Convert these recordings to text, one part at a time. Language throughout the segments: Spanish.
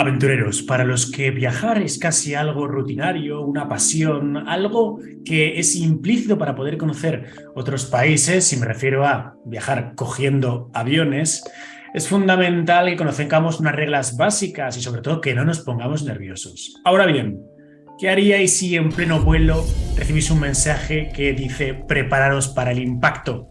Aventureros, para los que viajar es casi algo rutinario, una pasión, algo que es implícito para poder conocer otros países, y me refiero a viajar cogiendo aviones, es fundamental que conozcamos unas reglas básicas y sobre todo que no nos pongamos nerviosos. Ahora bien, ¿qué haríais si en pleno vuelo recibís un mensaje que dice prepararos para el impacto?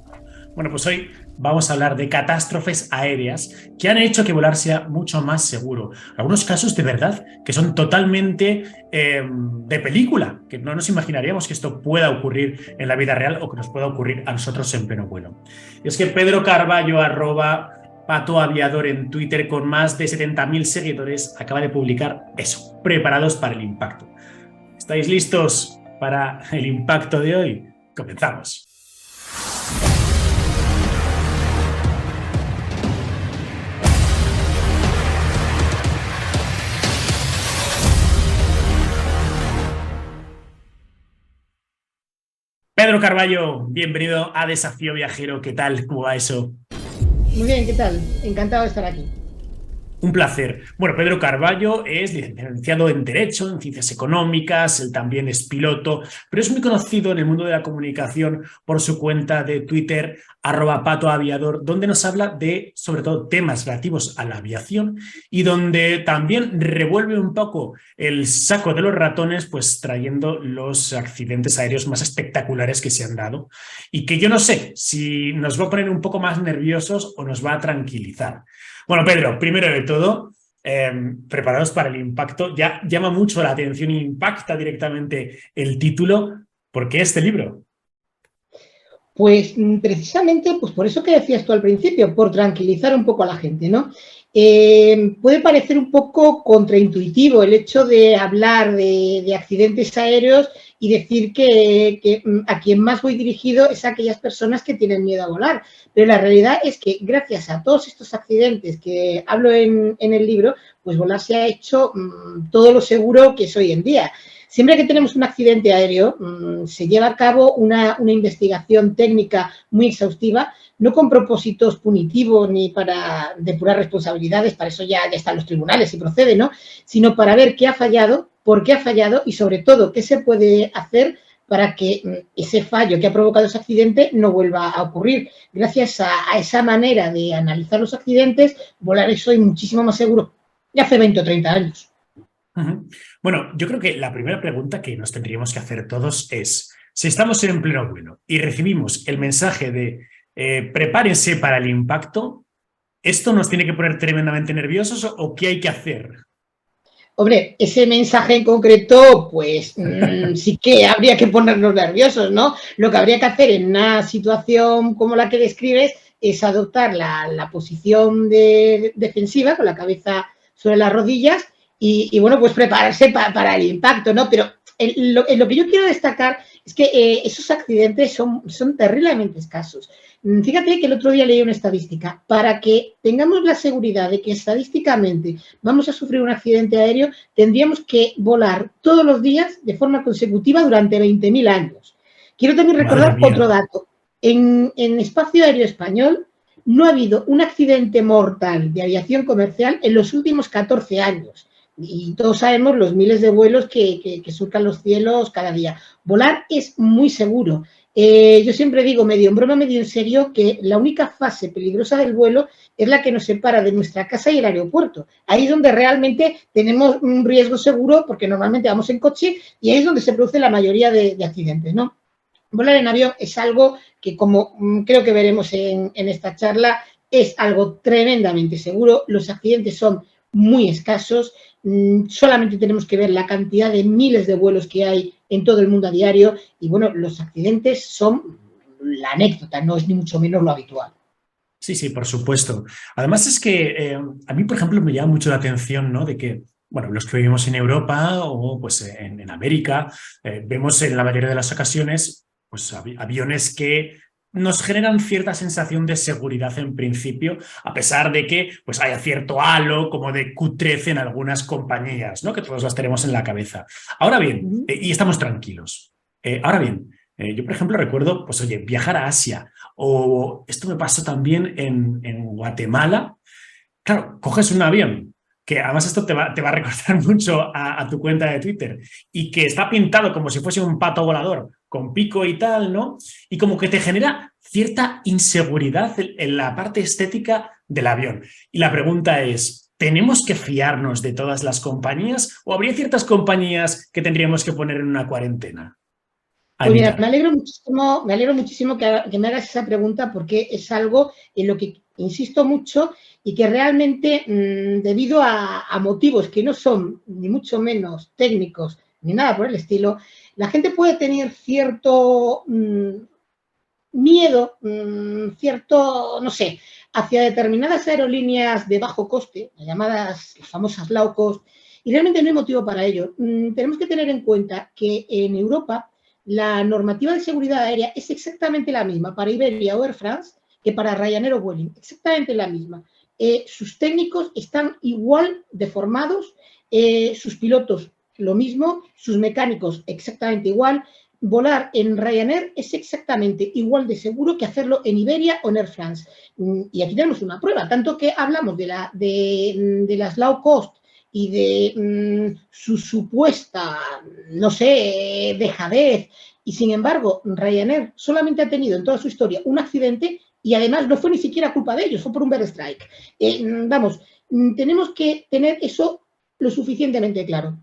Bueno, pues hoy vamos a hablar de catástrofes aéreas que han hecho que volar sea mucho más seguro. Algunos casos de verdad que son totalmente de película, que no nos imaginaríamos que esto pueda ocurrir en la vida real o que nos pueda ocurrir a nosotros en pleno vuelo. Y es que Pedro Carballo, @patoaviador en Twitter, con más de 70.000 seguidores, acaba de publicar eso, preparados para el impacto. ¿Estáis listos para el impacto de hoy? Comenzamos. Pedro Carballo, bienvenido a Desafío Viajero. ¿Qué tal? ¿Cómo va eso? Muy bien, ¿qué tal? Encantado de estar aquí. Un placer. Bueno, Pedro Carballo es licenciado en Derecho, en Ciencias Económicas, él también es piloto, pero es muy conocido en el mundo de la comunicación por su cuenta de Twitter, @patoaviador, donde nos habla de, sobre todo, temas relativos a la aviación y donde también revuelve un poco el saco de los ratones, pues trayendo los accidentes aéreos más espectaculares que se han dado y que yo no sé si nos va a poner un poco más nerviosos o nos va a tranquilizar. Bueno, Pedro, primero de todo, preparados para el impacto. Ya llama mucho la atención e impacta directamente el título. ¿Por qué este libro? Pues precisamente, pues por eso que decías tú al principio, por tranquilizar un poco a la gente, ¿no? Puede parecer un poco contraintuitivo el hecho de hablar de accidentes aéreos y decir que a quien más voy dirigido es a aquellas personas que tienen miedo a volar. Pero la realidad es que gracias a todos estos accidentes que hablo en el libro, pues volar se ha hecho todo lo seguro que es hoy en día. Siempre que tenemos un accidente aéreo, se lleva a cabo una investigación técnica muy exhaustiva, no con propósitos punitivos ni para depurar responsabilidades, para eso ya están los tribunales y procede, ¿no? Sino para ver qué ha fallado, por qué ha fallado y sobre todo qué se puede hacer para que ese fallo que ha provocado ese accidente no vuelva a ocurrir. Gracias a esa manera de analizar los accidentes, volar es hoy muchísimo más seguro que hace 20 o 30 años. Bueno, yo creo que la primera pregunta que nos tendríamos que hacer todos es, si estamos en pleno vuelo y recibimos el mensaje de prepárense para el impacto, ¿esto nos tiene que poner tremendamente nerviosos o qué hay que hacer? Hombre, ese mensaje en concreto, pues sí que habría que ponernos nerviosos, ¿no? Lo que habría que hacer en una situación como la que describes es adoptar la posición defensiva con la cabeza sobre las rodillas bueno, pues prepararse para el impacto, ¿no? Pero lo que yo quiero destacar es que esos accidentes son terriblemente escasos. Fíjate que el otro día leí una estadística. Para que tengamos la seguridad de que estadísticamente vamos a sufrir un accidente aéreo, tendríamos que volar todos los días de forma consecutiva durante 20.000 años. Quiero también Madre recordar otro mía. dato. En espacio aéreo español no ha habido un accidente mortal de aviación comercial en los últimos 14 años. Y todos sabemos los miles de vuelos que surcan los cielos cada día. Volar es muy seguro. Yo siempre digo, medio en broma, medio en serio, que la única fase peligrosa del vuelo es la que nos separa de nuestra casa y el aeropuerto. Ahí es donde realmente tenemos un riesgo seguro, porque normalmente vamos en coche y ahí es donde se produce la mayoría de accidentes, ¿no? Volar en avión es algo que, como creo que veremos en esta charla, es algo tremendamente seguro. Los accidentes son muy escasos. Solamente tenemos que ver la cantidad de miles de vuelos que hay en todo el mundo a diario y, bueno, los accidentes son la anécdota, no es ni mucho menos lo habitual. Sí, sí, por supuesto. Además es que a mí, por ejemplo, me llama mucho la atención, ¿no? De que, bueno, los que vivimos en Europa o pues en América, vemos en la mayoría de las ocasiones pues aviones que nos generan cierta sensación de seguridad en principio, a pesar de que pues haya cierto halo como de Q13 en algunas compañías, ¿no? Que todos las tenemos en la cabeza. Ahora bien, y estamos tranquilos. Ahora bien, yo, por ejemplo, recuerdo, pues oye, viajar a Asia. O esto me pasó también en Guatemala. Claro, coges un avión, que además esto te va a recordar mucho a tu cuenta de Twitter, y que está pintado como si fuese un pato volador, con pico y tal, ¿no? Y como que te genera cierta inseguridad en la parte estética del avión. Y la pregunta es, ¿tenemos que fiarnos de todas las compañías o habría ciertas compañías que tendríamos que poner en una cuarentena? Pues mira, Anita. me alegro muchísimo que me hagas esa pregunta porque es algo en lo que insisto mucho y que realmente, debido a motivos que no son ni mucho menos técnicos ni nada por el estilo, la gente puede tener cierto miedo, cierto, no sé, hacia determinadas aerolíneas de bajo coste, las llamadas, las famosas low cost, y realmente no hay motivo para ello. Tenemos que tener en cuenta que en Europa la normativa de seguridad aérea es exactamente la misma para Iberia o Air France que para Ryanair o Vueling, exactamente la misma. Sus técnicos están igual de formados, sus pilotos lo mismo, sus mecánicos exactamente igual. Volar en Ryanair es exactamente igual de seguro que hacerlo en Iberia o en Air France. Y aquí tenemos una prueba, tanto que hablamos de las low cost y de su supuesta, no sé, dejadez, y sin embargo Ryanair solamente ha tenido en toda su historia un accidente y además no fue ni siquiera culpa de ellos, fue por un bird strike. Vamos, tenemos que tener eso lo suficientemente claro.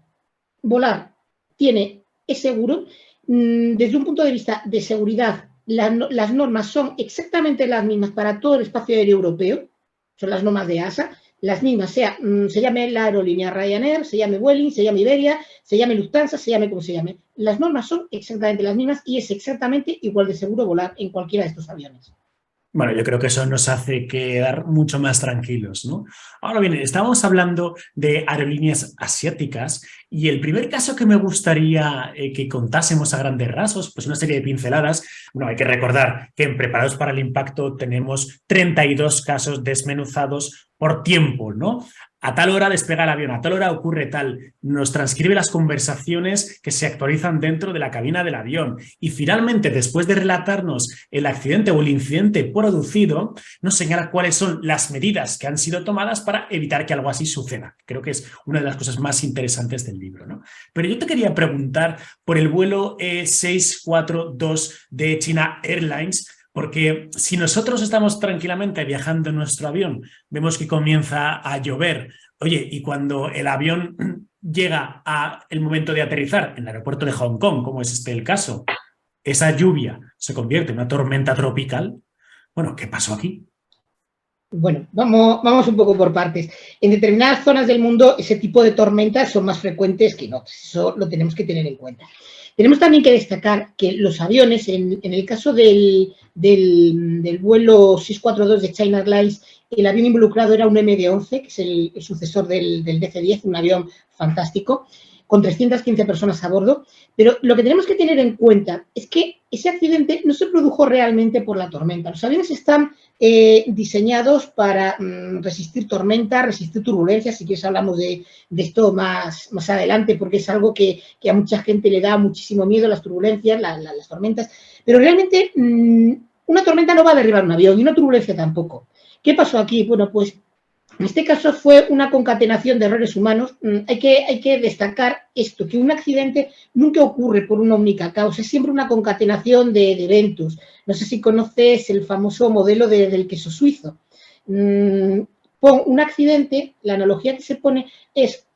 Volar es seguro. Desde un punto de vista de seguridad, las normas son exactamente las mismas para todo el espacio aéreo europeo, son las normas de ASA, las mismas, se llame la aerolínea Ryanair, se llame Vueling, se llame Iberia, se llame Lufthansa, se llame como se llame. Las normas son exactamente las mismas y es exactamente igual de seguro volar en cualquiera de estos aviones. Bueno, yo creo que eso nos hace quedar mucho más tranquilos, ¿no? Ahora bien, estábamos hablando de aerolíneas asiáticas y el primer caso que me gustaría que contásemos a grandes rasgos, pues una serie de pinceladas. Bueno, hay que recordar que en Preparados para el Impacto tenemos 32 casos desmenuzados por tiempo, ¿no? A tal hora despega el avión, a tal hora ocurre tal, nos transcribe las conversaciones que se actualizan dentro de la cabina del avión y finalmente, después de relatarnos el accidente o el incidente producido, nos señala cuáles son las medidas que han sido tomadas para evitar que algo así suceda. Creo que es una de las cosas más interesantes del libro, ¿no? Pero yo te quería preguntar por el vuelo E642 de China Airlines, porque si nosotros estamos tranquilamente viajando en nuestro avión, vemos que comienza a llover, oye, y cuando el avión llega a el momento de aterrizar en el aeropuerto de Hong Kong, como es el caso, esa lluvia se convierte en una tormenta tropical. Bueno, ¿qué pasó aquí? Bueno, vamos un poco por partes. En determinadas zonas del mundo ese tipo de tormentas son más frecuentes que en otras. Eso lo tenemos que tener en cuenta. Tenemos también que destacar que los aviones, en el caso del vuelo 642 de China Airlines, el avión involucrado era un MD-11, que es el sucesor del DC-10, un avión fantástico, con 315 personas a bordo. Pero lo que tenemos que tener en cuenta es que ese accidente no se produjo realmente por la tormenta. Los aviones están diseñados para resistir tormentas, resistir turbulencias. Si quieres hablamos de esto más adelante, porque es algo que a mucha gente le da muchísimo miedo, las turbulencias, las tormentas. Pero realmente una tormenta no va a derribar un avión y una turbulencia tampoco. ¿Qué pasó aquí? Bueno, pues en este caso fue una concatenación de errores humanos. Hay que destacar esto, que un accidente nunca ocurre por una única causa, es siempre una concatenación de eventos. No sé si conoces el famoso modelo del queso suizo. Pon un accidente, la analogía que se pone es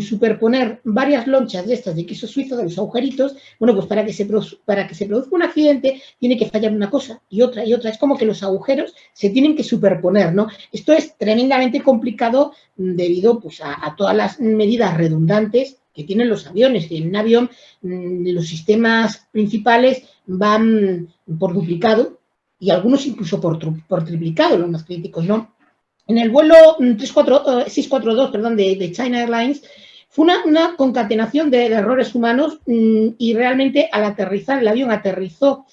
superponer varias lonchas de estas de queso suizo, de los agujeritos. Bueno, pues para que se produzca un accidente tiene que fallar una cosa y otra y otra. Es como que los agujeros se tienen que superponer, ¿no? Esto es tremendamente complicado debido pues, a todas las medidas redundantes que tienen los aviones. En un avión los sistemas principales van por duplicado y algunos incluso por triplicado, los más críticos, ¿no? En el vuelo 642 de China Airlines fue una concatenación de errores humanos y realmente al aterrizar, el avión aterrizó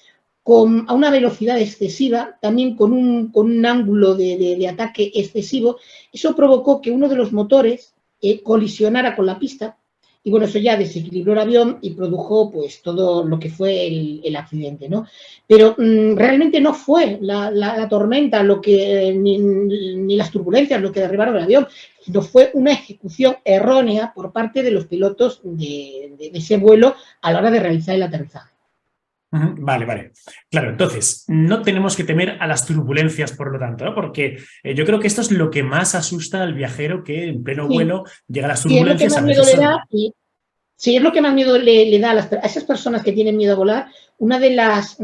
a una velocidad excesiva, también con un ángulo de ataque excesivo. Eso provocó que uno de los motores colisionara con la pista y bueno, eso ya desequilibró el avión y produjo pues todo lo que fue el accidente, ¿no? Pero realmente no fue la tormenta lo que, ni las turbulencias lo que derribaron el avión, sino fue una ejecución errónea por parte de los pilotos de ese vuelo a la hora de realizar el aterrizaje. Vale, vale. Claro, entonces, no tenemos que temer a las turbulencias, por lo tanto, ¿no? Porque yo creo que esto es lo que más asusta al viajero, que en pleno Sí, vuelo llega a las sí, es lo que turbulencias, más a miedo veces le da son... y sí, es lo que más miedo le da a esas personas que tienen miedo a volar. Una de las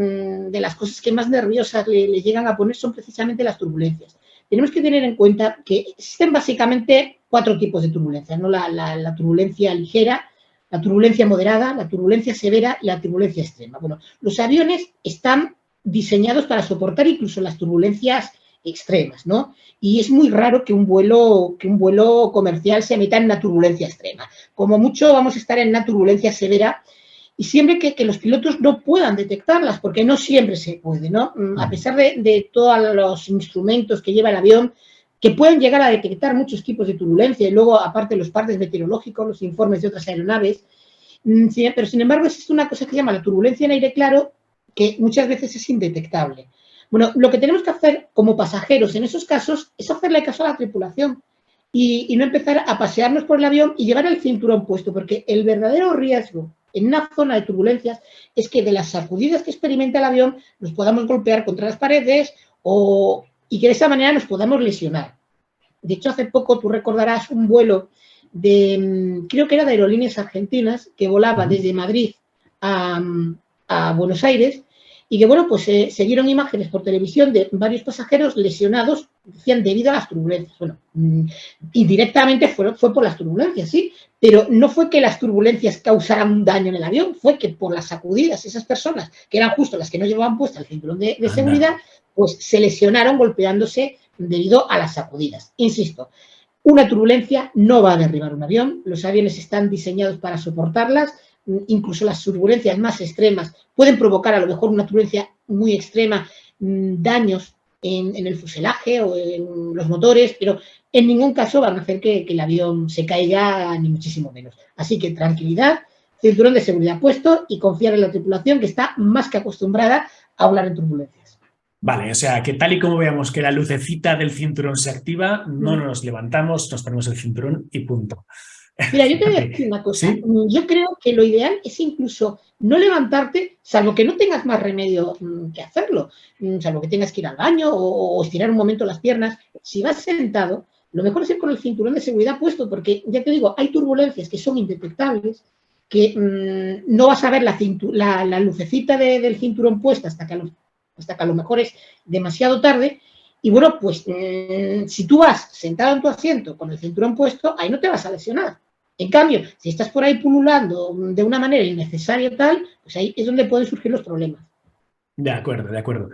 cosas que más nerviosas le llegan a poner son precisamente las turbulencias. Tenemos que tener en cuenta que existen básicamente 4 tipos de turbulencias, ¿no? La turbulencia ligera, la turbulencia moderada, la turbulencia severa y la turbulencia extrema. Bueno, los aviones están diseñados para soportar incluso las turbulencias extremas, ¿no? Y es muy raro que un vuelo comercial se meta en una turbulencia extrema. Como mucho vamos a estar en una turbulencia severa y siempre que los pilotos no puedan detectarlas, porque no siempre se puede, ¿no? A pesar de todos los instrumentos que lleva el avión, que pueden llegar a detectar muchos tipos de turbulencia y luego, aparte, los partes meteorológicos, los informes de otras aeronaves, pero sin embargo existe una cosa que se llama la turbulencia en aire claro, que muchas veces es indetectable. Bueno, lo que tenemos que hacer como pasajeros en esos casos es hacerle caso a la tripulación y no empezar a pasearnos por el avión y llevar el cinturón puesto, porque el verdadero riesgo en una zona de turbulencias es que de las sacudidas que experimenta el avión nos podamos golpear contra las paredes y que de esa manera nos podamos lesionar. De hecho, hace poco tú recordarás un vuelo creo que era de Aerolíneas Argentinas, que volaba desde Madrid a, a Buenos Aires y que, bueno, pues se vieron imágenes por televisión de varios pasajeros lesionados, decían, debido a las turbulencias. Bueno, indirectamente fue por las turbulencias, sí, pero no fue que las turbulencias causaran un daño en el avión, fue que por las sacudidas, esas personas, que eran justo las que no llevaban puesta el cinturón de seguridad, pues se lesionaron golpeándose debido a las sacudidas. Insisto, una turbulencia no va a derribar un avión, los aviones están diseñados para soportarlas, incluso las turbulencias más extremas pueden provocar a lo mejor una turbulencia muy extrema, daños en el fuselaje o en los motores, pero en ningún caso van a hacer que el avión se caiga, ni muchísimo menos. Así que tranquilidad, cinturón de seguridad puesto y confiar en la tripulación, que está más que acostumbrada a volar en turbulencias. Vale, o sea, que tal y como veamos que la lucecita del cinturón se activa, no nos levantamos, nos ponemos el cinturón y punto. Mira, yo te voy a Fíjate, decir una cosa. ¿sí? Yo creo que lo ideal es incluso no levantarte, salvo que no tengas más remedio que hacerlo, salvo que tengas que ir al baño o estirar un momento las piernas. Si vas sentado, lo mejor es ir con el cinturón de seguridad puesto, porque ya te digo, hay turbulencias que son indetectables, que no vas a ver la lucecita del cinturón puesta hasta que a lo mejor es demasiado tarde. Y bueno, pues si tú vas sentado en tu asiento con el cinturón puesto, ahí no te vas a lesionar. En cambio, si estás por ahí pululando de una manera innecesaria tal, pues ahí es donde pueden surgir los problemas. De acuerdo, de acuerdo.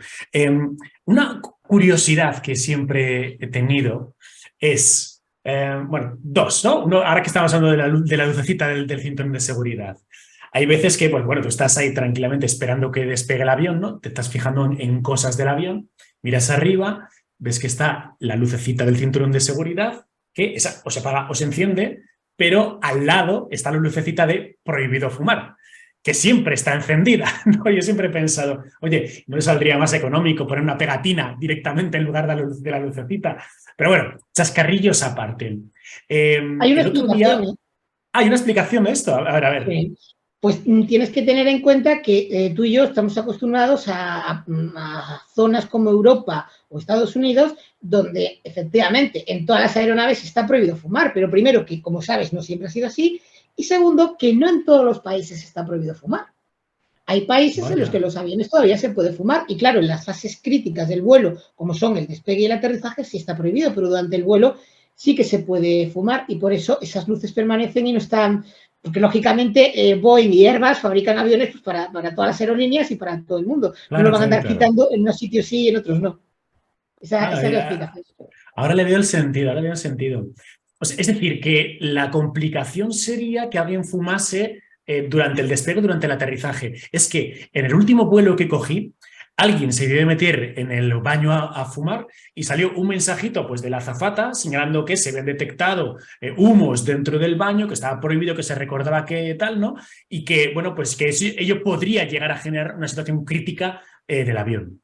Una curiosidad que siempre he tenido es, bueno, dos, ¿no? Uno, ahora que estamos hablando de la lucecita del cinturón de seguridad. Hay veces que, pues bueno, tú estás ahí tranquilamente esperando que despegue el avión, ¿no? Te estás fijando en cosas del avión, miras arriba, ves que está la lucecita del cinturón de seguridad, que esa o se apaga o se enciende, pero al lado está la lucecita de prohibido fumar, que siempre está encendida, ¿no? Yo siempre he pensado, oye, ¿no le saldría más económico poner una pegatina directamente en lugar de la lucecita? Pero bueno, chascarrillos aparte. Hay una El otro día... explicación, ¿eh? Hay una explicación de esto. A ver, a ver. Sí. Pues tienes que tener en cuenta que tú y yo estamos acostumbrados a zonas como Europa o Estados Unidos, donde efectivamente en todas las aeronaves está prohibido fumar, pero primero que, como sabes, no siempre ha sido así, y segundo, que no en todos los países está prohibido fumar. Hay países en los que Vaya. los aviones todavía se puede fumar y claro, en las fases críticas del vuelo, como son el despegue y el aterrizaje, sí está prohibido, pero durante el vuelo sí que se puede fumar y por eso esas luces permanecen y no están, porque lógicamente Boeing y Airbus fabrican aviones pues, para todas las aerolíneas y para todo el mundo. No lo Claro, van a claro, andar claro. quitando en unos sitios sí y en otros no. Ah, Esa es la explicación. ahora le veo el sentido, ahora le veo el sentido. O sea, es decir, que la complicación sería que alguien fumase durante el despegue, durante el aterrizaje. Es que en el último vuelo que cogí, alguien se debe meter en el baño a fumar y salió un mensajito pues de la azafata señalando que se habían detectado humos dentro del baño, que estaba prohibido, que se recordaba que tal, ¿no? Y que, bueno, pues que ello podría llegar a generar una situación crítica del avión.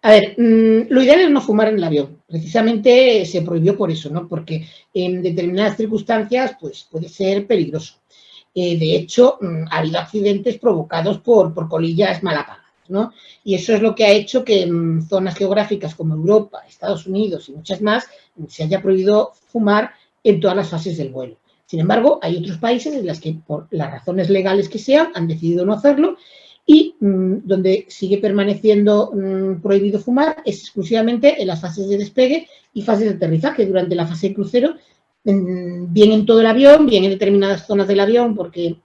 A ver, lo ideal es no fumar en el avión. Precisamente se prohibió por eso, ¿no? Porque en determinadas circunstancias pues, puede ser peligroso. De hecho, ha habido accidentes provocados por colillas mal apagadas, ¿no? Y eso es lo que ha hecho que en zonas geográficas como Europa, Estados Unidos y muchas más se haya prohibido fumar en todas las fases del vuelo. Sin embargo, hay otros países en los que, por las razones legales que sean, han decidido no hacerlo y donde sigue permaneciendo prohibido fumar es exclusivamente en las fases de despegue y fases de aterrizaje. Durante la fase de crucero, bien en todo el avión, bien en determinadas zonas del avión, porque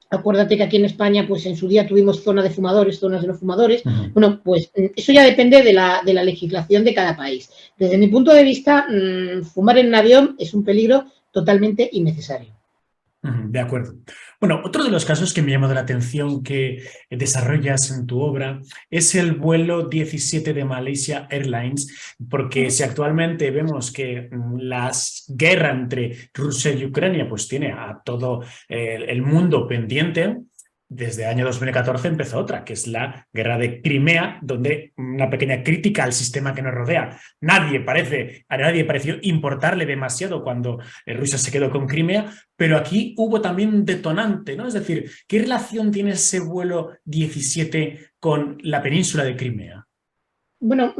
acuérdate que aquí en España, pues en su día tuvimos zona de fumadores, zonas de no fumadores. Bueno, pues eso ya depende de la legislación de cada país. Desde mi punto de vista, fumar en un avión es un peligro totalmente innecesario. De acuerdo. Bueno, otro de los casos que me llamó la atención que desarrollas en tu obra es el vuelo 17 de Malaysia Airlines, porque si actualmente vemos que la guerra entre Rusia y Ucrania pues tiene a todo el mundo pendiente. Desde el año 2014 empezó otra, que es la guerra de Crimea, donde una pequeña crítica al sistema que nos rodea. A nadie pareció importarle demasiado cuando Rusia se quedó con Crimea, pero aquí hubo también un detonante, ¿no? Es decir, ¿qué relación tiene ese vuelo 17 con la península de Crimea? Bueno,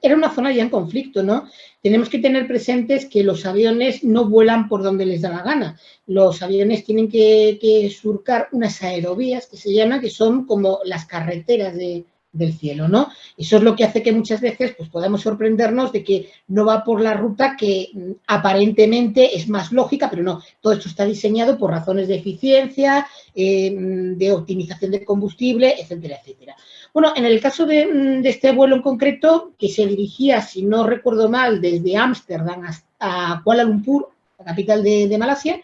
era una zona ya en conflicto, ¿no? Tenemos que tener presentes que los aviones no vuelan por donde les da la gana. Los aviones tienen que surcar unas aerovías que se llaman, que son como las carreteras del cielo, ¿no? Eso es lo que hace que muchas veces pues, podamos sorprendernos de que no va por la ruta que aparentemente es más lógica, pero no. Todo esto está diseñado por razones de eficiencia, de optimización de combustible, etcétera, etcétera. Bueno, en el caso de este vuelo en concreto, que se dirigía, si no recuerdo mal, desde Ámsterdam a Kuala Lumpur, la capital de Malasia,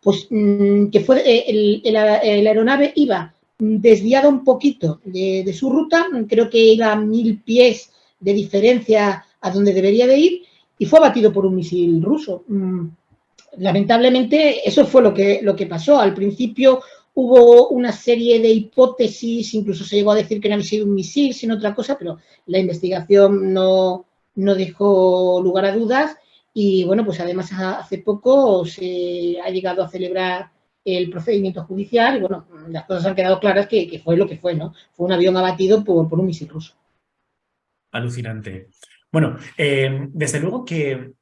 pues que fue la aeronave iba desviada un poquito de su ruta, creo que iba a 1000 pies de diferencia a donde debería de ir, y fue abatido por un misil ruso. Lamentablemente, eso fue lo que pasó. Al principio hubo una serie de hipótesis, incluso se llegó a decir que no había sido un misil, sino otra cosa, pero la investigación no dejó lugar a dudas. Y bueno, pues además hace poco se ha llegado a celebrar el procedimiento judicial y bueno, las cosas han quedado claras que fue lo que fue, ¿no? Fue un avión abatido por un misil ruso. Alucinante. Bueno, desde luego que,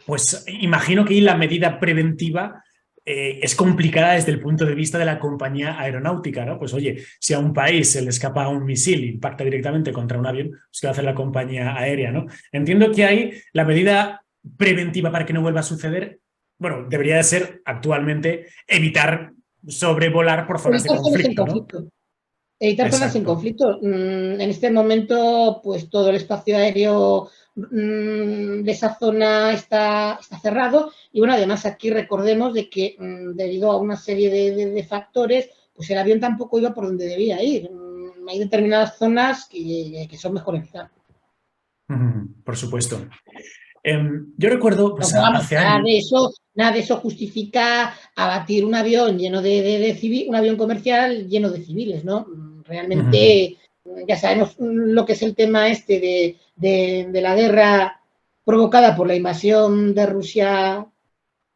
pues imagino que la medida preventiva es complicada desde el punto de vista de la compañía aeronáutica, ¿no? Pues oye, si a un país se le escapa un misil e impacta directamente contra un avión, pues ¿qué va a hacer la compañía aérea, ¿no? Entiendo que ahí la medida preventiva para que no vuelva a suceder, bueno, debería de ser actualmente evitar sobrevolar por zonas de Evitar zonas en conflicto, ¿no? conflicto. Evitar zonas en Exacto. conflicto. En este momento, pues todo el espacio aéreo de esa zona está cerrado y bueno, además aquí recordemos de que debido a una serie de factores, pues el avión tampoco iba por donde debía ir. Hay determinadas zonas que son mejor evitar. Por supuesto. Yo recuerdo, pues Pero vamos, hace años. nada de eso justifica abatir un avión lleno de un avión comercial lleno de civiles, ¿no? Realmente ya sabemos lo que es el tema este de la guerra provocada por la invasión de Rusia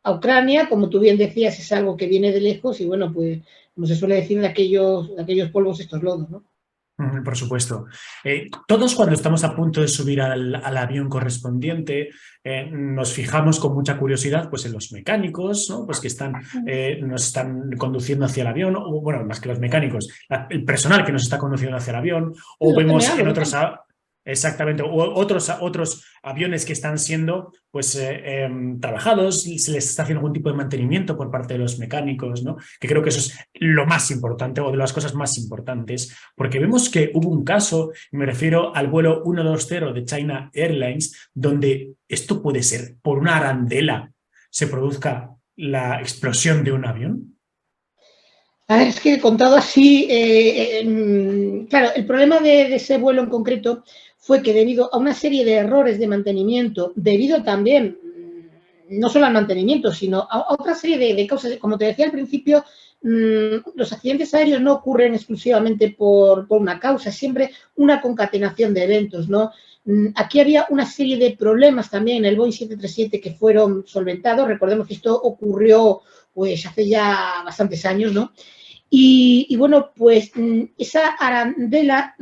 a Ucrania, como tú bien decías, es algo que viene de lejos y bueno, pues como se suele decir, de aquellos polvos estos lodos, ¿no? Por supuesto. Todos cuando estamos a punto de subir al avión correspondiente, nos fijamos con mucha curiosidad pues, en los mecánicos, ¿no? Pues que nos están conduciendo hacia el avión, o bueno, más que los mecánicos, el personal que nos está conduciendo hacia el avión, o Los vemos CMA, en los otros, mecánicos. exactamente, o otros aviones que están siendo pues, trabajados, se les está haciendo algún tipo de mantenimiento por parte de los mecánicos, ¿no? Que creo que eso es lo más importante o de las cosas más importantes, porque vemos que hubo un caso, me refiero al vuelo 120 de China Airlines, donde esto puede ser por una arandela se produzca la explosión de un avión. A ver, es que he contado así, claro, el problema de ese vuelo en concreto fue que debido a una serie de errores de mantenimiento, debido también, no solo al mantenimiento, sino a otra serie de causas, como te decía al principio, los accidentes aéreos no ocurren exclusivamente por una causa, siempre una concatenación de eventos, ¿no? Aquí había una serie de problemas también en el Boeing 737 que fueron solventados. Recordemos que esto ocurrió pues hace ya bastantes años, ¿no? Y bueno, pues esa arandela,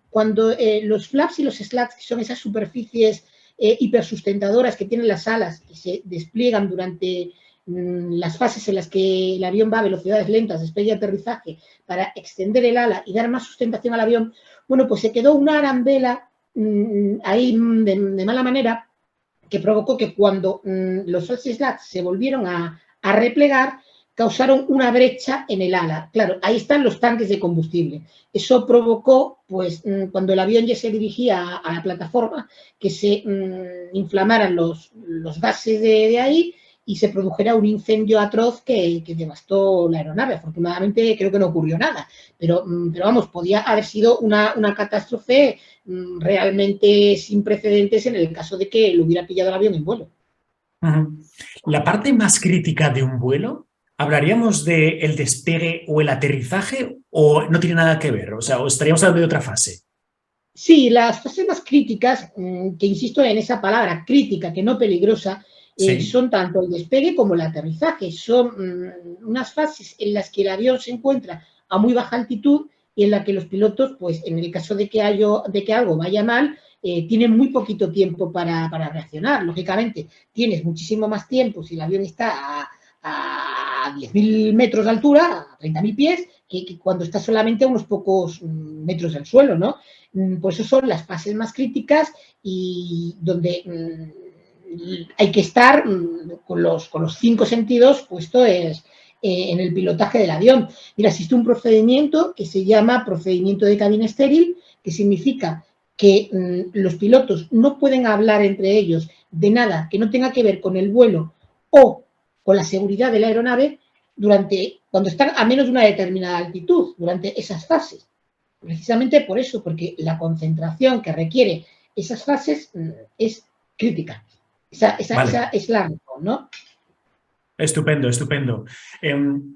cuando los flaps y los slats, que son esas superficies hipersustentadoras que tienen las alas, que se despliegan durante las fases en las que el avión va a velocidades lentas, despegue y aterrizaje, para extender el ala y dar más sustentación al avión, bueno, pues se quedó una arandela ahí de mala manera que provocó que cuando los false slats se volvieron a replegar, causaron una brecha en el ala. Claro, ahí están los tanques de combustible. Eso provocó, pues, cuando el avión ya se dirigía a la plataforma, que se inflamaran los gases de ahí y se produjera un incendio atroz que devastó la aeronave. Afortunadamente, creo que no ocurrió nada, pero vamos, podía haber sido una catástrofe realmente sin precedentes en el caso de que lo hubiera pillado el avión en vuelo. La parte más crítica de un vuelo, ¿hablaríamos del despegue o el aterrizaje o no tiene nada que ver? O sea, ¿o estaríamos hablando de otra fase? Sí, las fases más críticas, que insisto en esa palabra, crítica, que no peligrosa, Sí. son tanto el despegue como el aterrizaje. Son unas fases en las que el avión se encuentra a muy baja altitud y en la que los pilotos, pues en el caso de que algo vaya mal, tienen muy poquito tiempo para reaccionar. Lógicamente, tienes muchísimo más tiempo si el avión está a 10.000 metros de altura, a 30.000 pies, que cuando está solamente a unos pocos metros del suelo, ¿no? Por eso son las fases más críticas y donde hay que estar con los 5 sentidos puestos en el pilotaje del avión. Mira, existe un procedimiento que se llama procedimiento de cabina estéril, que significa que los pilotos no pueden hablar entre ellos de nada que no tenga que ver con el vuelo o con la seguridad de la aeronave cuando están a menos de una determinada altitud, durante esas fases. Precisamente por eso, porque la concentración que requiere esas fases es crítica. Esa es la razón, ¿no? Estupendo, estupendo.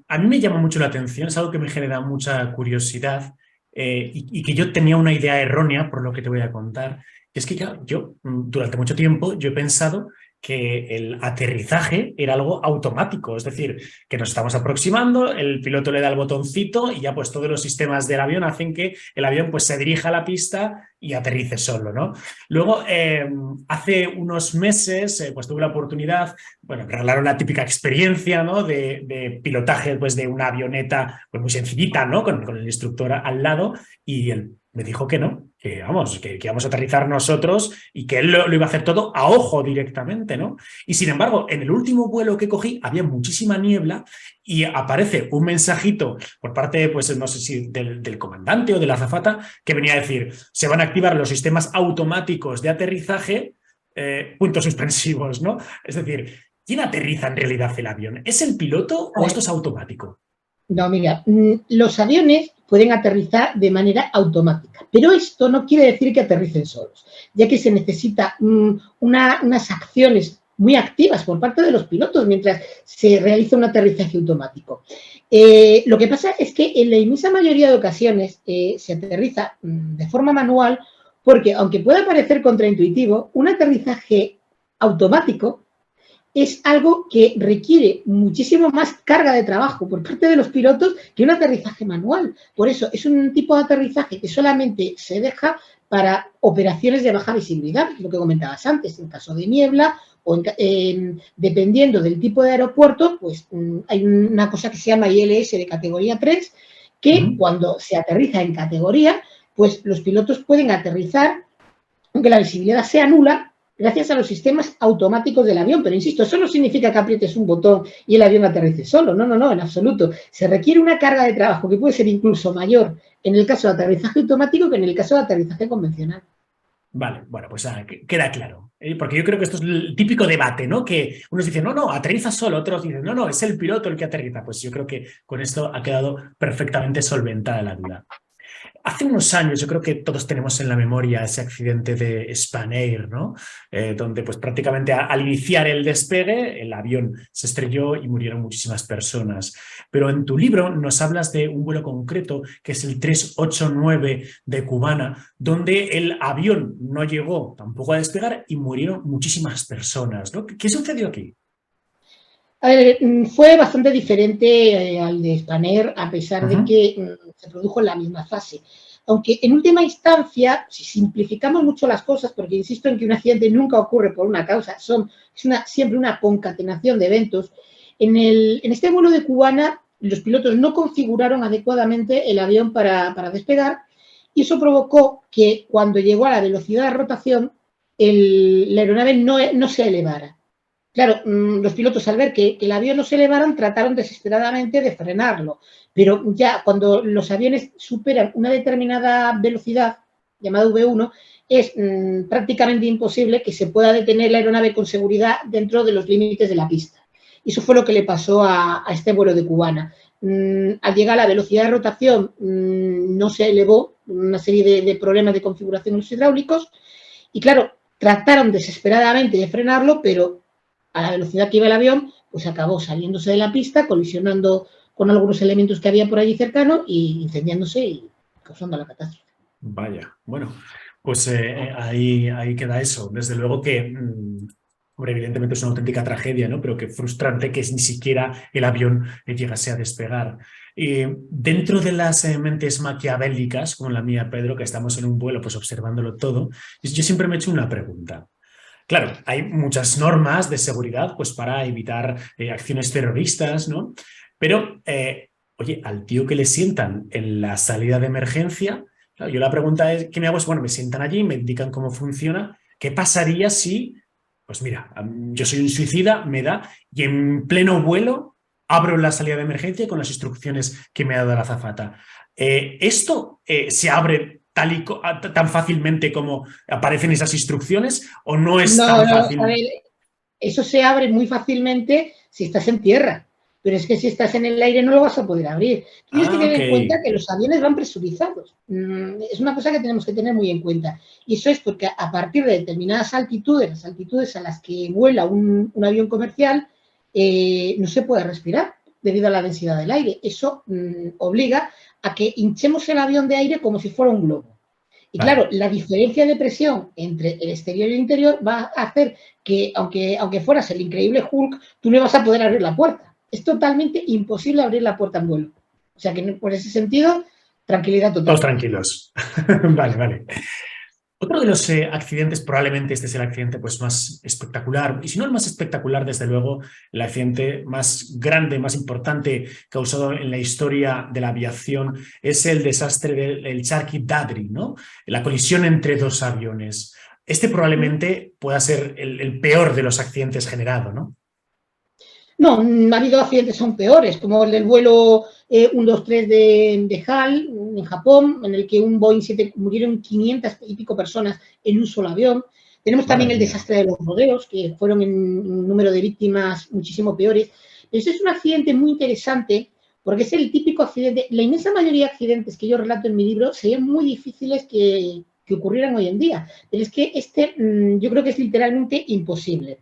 A mí me llama mucho la atención, es algo que me genera mucha curiosidad y que yo tenía una idea errónea por lo que te voy a contar. Es que yo durante mucho tiempo yo he pensado que el aterrizaje era algo automático, es decir, que nos estamos aproximando, el piloto le da el botoncito y ya pues todos los sistemas del avión hacen que el avión pues se dirija a la pista y aterrice solo, ¿no? Luego, hace unos meses, pues tuve la oportunidad, bueno, me regalaron la típica experiencia, ¿no? de pilotaje pues, de una avioneta pues, muy sencillita, ¿no? Con el instructor al lado, y él me dijo que no, que vamos, que íbamos a aterrizar nosotros y que él lo iba a hacer todo a ojo directamente, ¿no? Y sin embargo, en el último vuelo que cogí había muchísima niebla y aparece un mensajito por parte, pues no sé si del comandante o de la azafata, que venía a decir, se van a activar los sistemas automáticos de aterrizaje, puntos suspensivos, ¿no? Es decir, ¿quién aterriza en realidad el avión? ¿Es el piloto o esto es automático? No, mira, los aviones pueden aterrizar de manera automática, pero esto no quiere decir que aterricen solos, ya que se necesita unas acciones muy activas por parte de los pilotos mientras se realiza un aterrizaje automático. Lo que pasa es que en la inmensa mayoría de ocasiones se aterriza de forma manual porque, aunque pueda parecer contraintuitivo, un aterrizaje automático es algo que requiere muchísimo más carga de trabajo por parte de los pilotos que un aterrizaje manual. Por eso es un tipo de aterrizaje que solamente se deja para operaciones de baja visibilidad, lo que comentabas antes, en caso de niebla o dependiendo del tipo de aeropuerto, pues hay una cosa que se llama ILS de categoría 3, que cuando se aterriza en categoría, pues los pilotos pueden aterrizar aunque la visibilidad sea nula, gracias a los sistemas automáticos del avión. Pero insisto, eso no significa que aprietes un botón y el avión aterrice solo. No, no, no, en absoluto. Se requiere una carga de trabajo que puede ser incluso mayor en el caso de aterrizaje automático que en el caso de aterrizaje convencional. Vale, bueno, pues queda claro. Porque yo creo que esto es el típico debate, ¿no? Que unos dicen, no, no, aterriza solo, otros dicen, no, no, es el piloto el que aterriza. Pues yo creo que con esto ha quedado perfectamente solventada la duda. Hace unos años, yo creo que todos tenemos en la memoria ese accidente de Spanair, ¿no? Donde pues prácticamente al iniciar el despegue, el avión se estrelló y murieron muchísimas personas. Pero en tu libro nos hablas de un vuelo concreto, que es el 389 de Cubana, donde el avión no llegó tampoco a despegar y murieron muchísimas personas, ¿no? ¿Qué sucedió aquí? A ver, fue bastante diferente al de Spanair, a pesar de que se produjo en la misma fase. Aunque en última instancia, si simplificamos mucho las cosas, porque insisto en que un accidente nunca ocurre por una causa, siempre una concatenación de eventos, en este vuelo de Cubana los pilotos no configuraron adecuadamente el avión para despegar y eso provocó que cuando llegó a la velocidad de rotación, la aeronave no se elevara. Claro, los pilotos al ver que el avión no se elevara trataron desesperadamente de frenarlo, pero ya cuando los aviones superan una determinada velocidad, llamada V1, es prácticamente imposible que se pueda detener la aeronave con seguridad dentro de los límites de la pista. Y eso fue lo que le pasó a este vuelo de Cubana. Al llegar a la velocidad de rotación no se elevó, una serie de problemas de configuración en los hidráulicos, y claro, trataron desesperadamente de frenarlo, pero a la velocidad que iba el avión, pues acabó saliéndose de la pista, colisionando con algunos elementos que había por allí cercano y incendiándose y causando la catástrofe. Vaya, bueno, pues ahí queda eso. Desde luego que, hombre, evidentemente es una auténtica tragedia, ¿no? Pero qué frustrante que ni siquiera el avión llegase a despegar. Dentro de las mentes maquiavélicas, como la mía, Pedro, que estamos en un vuelo, pues observándolo todo, yo siempre me he hecho una pregunta. Claro, hay muchas normas de seguridad, pues para evitar acciones terroristas, ¿no? Pero, oye, al tío que le sientan en la salida de emergencia, claro, yo la pregunta es, ¿qué me hago? Es, bueno, me sientan allí, me indican cómo funciona. ¿Qué pasaría si, pues mira, yo soy un suicida, me da, y en pleno vuelo abro la salida de emergencia con las instrucciones que me ha dado la azafata? ¿Esto se abre tan fácilmente como aparecen esas instrucciones o no es No, tan no, a fácil? ver, eso se abre muy fácilmente si estás en tierra, pero es que si estás en el aire no lo vas a poder abrir. Tienes que Ah, tener ok. en cuenta que los aviones van presurizados. Es una cosa que tenemos que tener muy en cuenta. Y eso es porque a partir de determinadas altitudes, las altitudes a las que vuela un avión comercial, no se puede respirar debido a la densidad del aire. Eso obliga a que hinchemos el avión de aire como si fuera un globo. Y claro, Vale. la diferencia de presión entre el exterior y el interior va a hacer que, aunque fueras el increíble Hulk, tú no vas a poder abrir la puerta. Es totalmente imposible abrir la puerta en vuelo. O sea que por ese sentido, tranquilidad Todos total. tranquilos. Vale, vale. Otro de los accidentes, probablemente este es el accidente pues, más espectacular, y si no el más espectacular, desde luego, el accidente más grande, más importante causado en la historia de la aviación, es el desastre del Charky Dadri, ¿no? La colisión entre dos aviones. Este probablemente pueda ser el peor de los accidentes generado, ¿no? No, ha habido accidentes aún peores, como el del vuelo 123 de HAL en Japón, en el que un Boeing 7 murieron 500 y pico personas en un solo avión. Tenemos también Madre el mía. desastre de los rodeos, que fueron en un número de víctimas muchísimo peores. Ese es un accidente muy interesante porque es el típico accidente. La inmensa mayoría de accidentes que yo relato en mi libro serían muy difíciles que ocurrieran hoy en día. Pero es que yo creo que es literalmente imposible.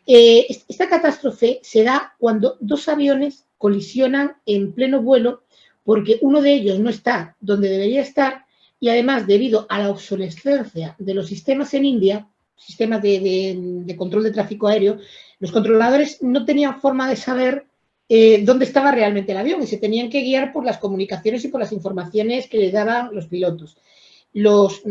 Esta catástrofe se da cuando dos aviones colisionan en pleno vuelo porque uno de ellos no está donde debería estar y además debido a la obsolescencia de los sistemas en India, sistemas de control de tráfico aéreo, los controladores no tenían forma de saber dónde estaba realmente el avión y se tenían que guiar por las comunicaciones y por las informaciones que les daban los pilotos. Los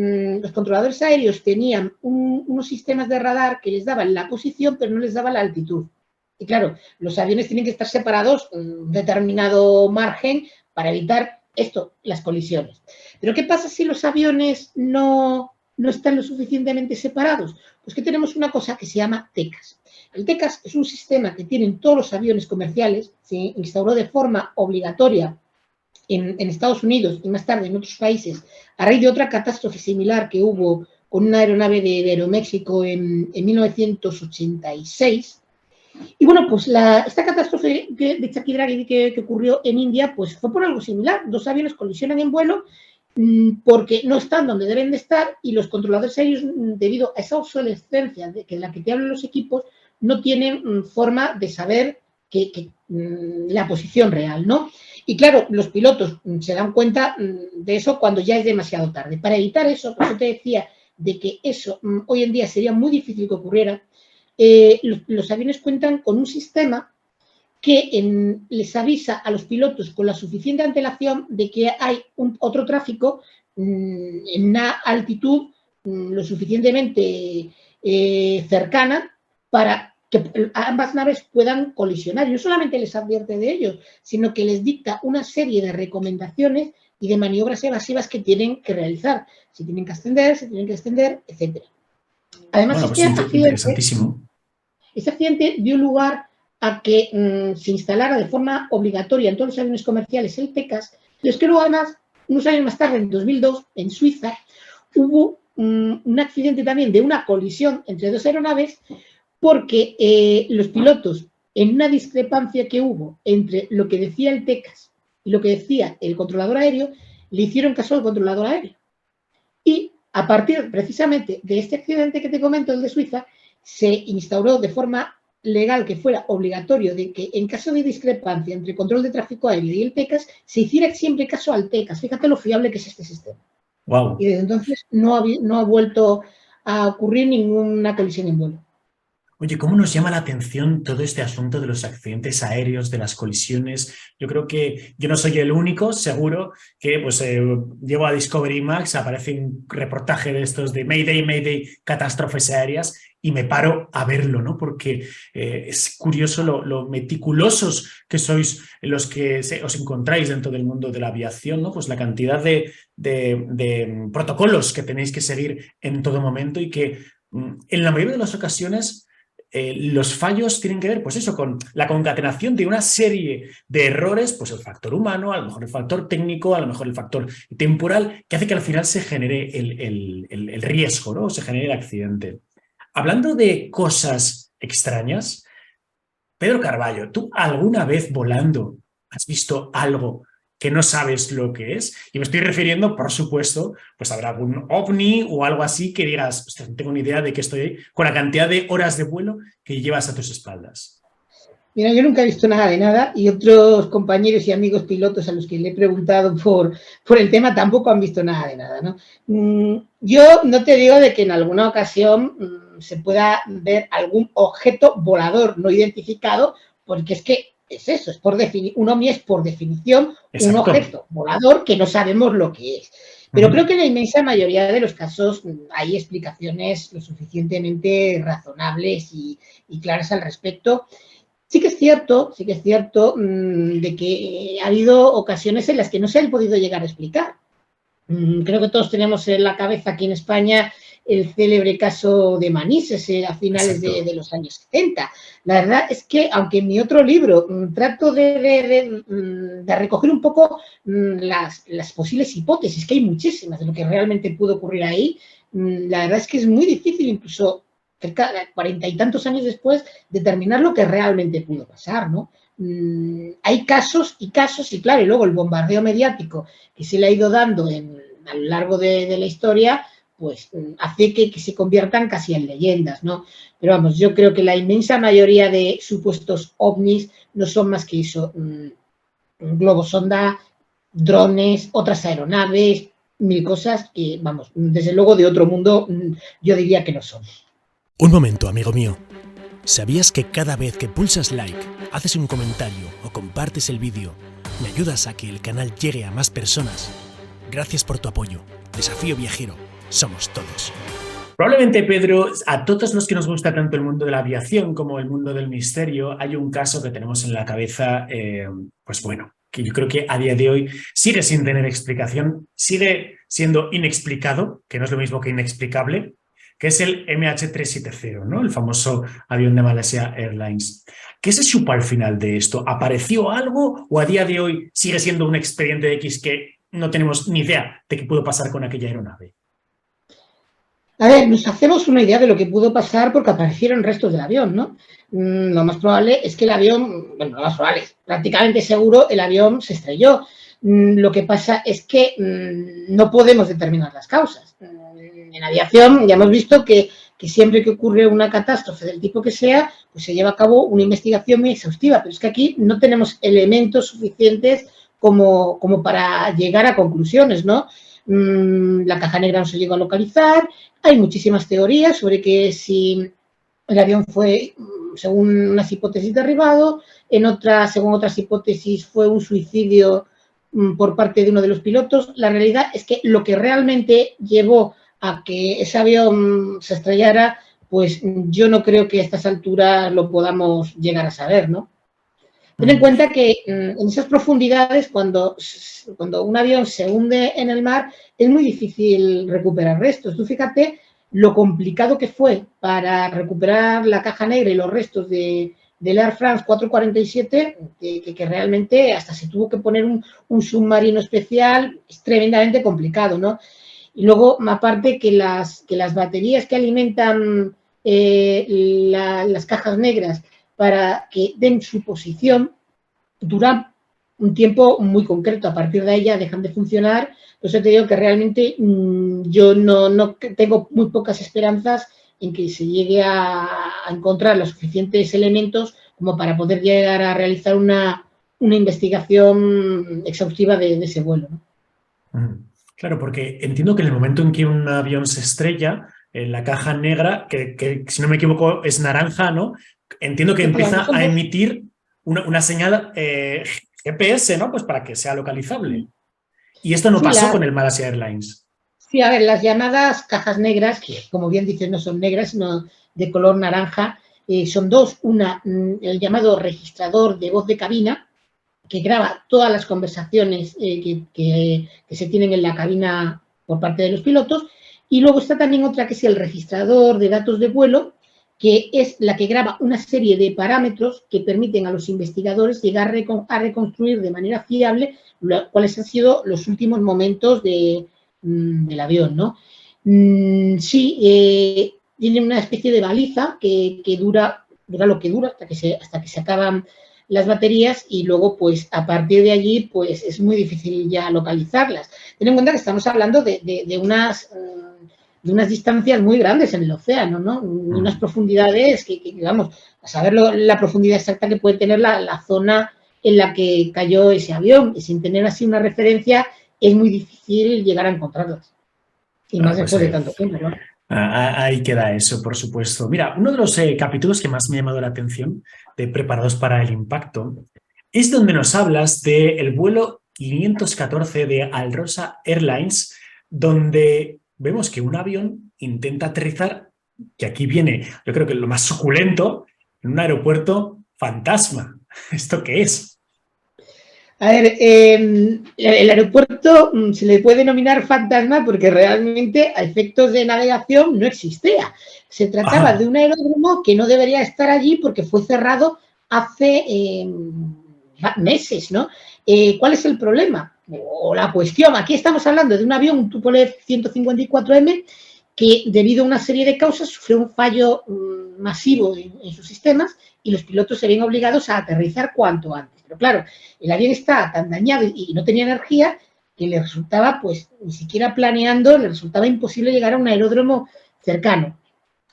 controladores aéreos tenían unos sistemas de radar que les daban la posición, pero no les daban la altitud. Y claro, los aviones tienen que estar separados un determinado margen para evitar esto, las colisiones. Pero ¿qué pasa si los aviones no están lo suficientemente separados? Pues que tenemos una cosa que se llama TECAS. El TECAS es un sistema que tienen todos los aviones comerciales, se instauró de forma obligatoria en Estados Unidos y más tarde en otros países, a raíz de otra catástrofe similar que hubo con una aeronave de Aeroméxico en 1986. Y bueno, pues esta catástrofe de Chhatrapati que ocurrió en India, pues fue por algo similar. Dos aviones colisionan en vuelo porque no están donde deben de estar y los controladores aéreos, debido a esa obsolescencia de la que te hablan los equipos, no tienen forma de saber la posición real, ¿no? Y claro, los pilotos se dan cuenta de eso cuando ya es demasiado tarde. Para evitar eso, por eso te decía de que eso hoy en día sería muy difícil que ocurriera, los aviones cuentan con un sistema que les avisa a los pilotos con la suficiente antelación de que hay otro tráfico en una altitud lo suficientemente cercana para que ambas naves puedan colisionar. Y no solamente les advierte de ello, sino que les dicta una serie de recomendaciones y de maniobras evasivas que tienen que realizar. Si tienen que ascender, si tienen que descender, etc. Además, Bueno, pues interesantísimo. Este accidente dio lugar a que se instalara de forma obligatoria en todos los aviones comerciales el TECAS, pero es que luego además, unos años más tarde, en 2002, en Suiza, hubo un accidente también de una colisión entre dos aeronaves porque los pilotos, en una discrepancia que hubo entre lo que decía el TECAS y lo que decía el controlador aéreo, le hicieron caso al controlador aéreo. Y a partir precisamente de este accidente que te comento, el de Suiza, se instauró de forma legal que fuera obligatorio de que en caso de discrepancia entre control de tráfico aéreo y el TECAS, se hiciera siempre caso al TECAS. Fíjate lo fiable que es este sistema. Wow. Y desde entonces no ha vuelto a ocurrir ninguna colisión en vuelo. Oye, ¿cómo nos llama la atención todo este asunto de los accidentes aéreos, de las colisiones? Yo creo que yo no soy el único, seguro, que pues llego a Discovery Max, aparece un reportaje de estos de Mayday, Mayday, catástrofes aéreas, y me paro a verlo, ¿no? Porque es curioso lo meticulosos que sois los que os encontráis dentro del mundo de la aviación, ¿no? Pues la cantidad de protocolos que tenéis que seguir en todo momento y que en la mayoría de las ocasiones los fallos tienen que ver, pues eso, con la concatenación de una serie de errores, pues el factor humano, a lo mejor el factor técnico, a lo mejor el factor temporal, que hace que al final se genere el riesgo, ¿no? Se genere el accidente. Hablando de cosas extrañas, Pedro Carballo, ¿tú alguna vez volando has visto algo que no sabes lo que es? Y me estoy refiriendo, por supuesto, pues habrá algún ovni o algo así que digas, hostia, no tengo ni idea de qué estoy ahí, con la cantidad de horas de vuelo que llevas a tus espaldas. Mira, yo nunca he visto nada de nada y otros compañeros y amigos pilotos a los que le he preguntado por el tema tampoco han visto nada de nada, ¿no? Yo no te digo de que en alguna ocasión se pueda ver algún objeto volador no identificado, porque es que es eso, un ovni es por definición un objeto volador que no sabemos lo que es. Pero creo que en la inmensa mayoría de los casos hay explicaciones lo suficientemente razonables y claras al respecto. Sí que es cierto de que ha habido ocasiones en las que no se han podido llegar a explicar. Creo que todos tenemos en la cabeza aquí en España el célebre caso de Manises a finales de los años 70. La verdad es que, aunque en mi otro libro trato de recoger un poco las posibles hipótesis, que hay muchísimas de lo que realmente pudo ocurrir ahí, la verdad es que es muy difícil, incluso cerca de 40 y tantos años después, determinar lo que realmente pudo pasar, ¿no? Hay casos y casos, y claro, y luego el bombardeo mediático que se le ha ido dando a lo largo de la historia, pues hace que se conviertan casi en leyendas, ¿no? Pero vamos, yo creo que la inmensa mayoría de supuestos ovnis no son más que eso, globos sonda, drones, otras aeronaves, mil cosas que, vamos, desde luego de otro mundo yo diría que no son. Un momento, amigo mío. ¿Sabías que cada vez que pulsas like, haces un comentario o compartes el vídeo, me ayudas a que el canal llegue a más personas? Gracias por tu apoyo. Desafío Viajero. Somos todos. Probablemente, Pedro, a todos los que nos gusta tanto el mundo de la aviación como el mundo del misterio, hay un caso que tenemos en la cabeza, pues bueno, que yo creo que a día de hoy sigue sin tener explicación, sigue siendo inexplicado, que no es lo mismo que inexplicable, que es el MH370, ¿no? El famoso avión de Malaysia Airlines. ¿Qué se supo al final de esto? ¿Apareció algo o a día de hoy sigue siendo un expediente X que no tenemos ni idea de qué pudo pasar con aquella aeronave? A ver, nos hacemos una idea de lo que pudo pasar porque aparecieron restos del avión, ¿no? Lo más probable es que el avión, bueno, lo más probable, prácticamente seguro, el avión se estrelló. Lo que pasa es que no podemos determinar las causas. En aviación ya hemos visto que siempre que ocurre una catástrofe del tipo que sea, pues se lleva a cabo una investigación muy exhaustiva, pero es que aquí no tenemos elementos suficientes como para llegar a conclusiones, ¿no? La caja negra no se llegó a localizar, hay muchísimas teorías sobre que si el avión fue, según unas hipótesis, derribado, según otras hipótesis, fue un suicidio por parte de uno de los pilotos. La realidad es que lo que realmente llevó a que ese avión se estrellara, pues yo no creo que a estas alturas lo podamos llegar a saber, ¿no? Ten en cuenta que en esas profundidades, cuando un avión se hunde en el mar, es muy difícil recuperar restos. Tú fíjate lo complicado que fue para recuperar la caja negra y los restos del Air France 447, que realmente hasta se tuvo que poner un submarino especial, es tremendamente complicado, ¿no? Y luego, aparte que las baterías que alimentan las cajas negras para que den su posición duran un tiempo muy concreto. A partir de ahí ya dejan de funcionar. Por eso te digo que realmente yo no tengo muy pocas esperanzas en que se llegue a encontrar los suficientes elementos como para poder llegar a realizar una investigación exhaustiva de ese vuelo, ¿no? Claro, porque entiendo que en el momento en que un avión se estrella, en la caja negra, que si no me equivoco es naranja, ¿no? Entiendo que empieza a emitir una señal GPS, ¿no? Pues para que sea localizable. Y esto no pasó con el Malaysia Airlines. Sí, a ver, las llamadas cajas negras, que como bien dices no son negras, sino de color naranja, son dos. Una, el llamado registrador de voz de cabina, que graba todas las conversaciones que se tienen en la cabina por parte de los pilotos. Y luego está también otra que es el registrador de datos de vuelo, que es la que graba una serie de parámetros que permiten a los investigadores llegar a reconstruir de manera fiable cuáles han sido los últimos momentos del avión, ¿no? Sí, tiene una especie de baliza que dura lo que dura hasta que se acaban las baterías y luego, pues, a partir de allí, pues, es muy difícil ya localizarlas. Ten en cuenta que estamos hablando de unas distancias muy grandes en el océano, ¿no? Unas profundidades que vamos, a saber la profundidad exacta que puede tener la zona en la que cayó ese avión, y sin tener así una referencia es muy difícil llegar a encontrarlas. Y más después de tanto tiempo, ¿no? Ahí queda eso, por supuesto. Mira, uno de los capítulos que más me ha llamado la atención de Preparados para el Impacto es donde nos hablas del vuelo 514 de Al Rosa Airlines, donde vemos que un avión intenta aterrizar, que aquí viene, yo creo que lo más suculento, en un aeropuerto fantasma. ¿Esto qué es? A ver, el aeropuerto se le puede denominar fantasma porque realmente a efectos de navegación no existía. Se trataba de un aeródromo que no debería estar allí porque fue cerrado hace meses, ¿no? ¿Cuál es el problema? O la cuestión, aquí estamos hablando de un avión, un Tupolev 154M, que debido a una serie de causas sufrió un fallo masivo en sus sistemas y los pilotos se ven obligados a aterrizar cuanto antes. Pero claro, el avión está tan dañado y no tenía energía que le resultaba, pues, ni siquiera planeando, le resultaba imposible llegar a un aeródromo cercano.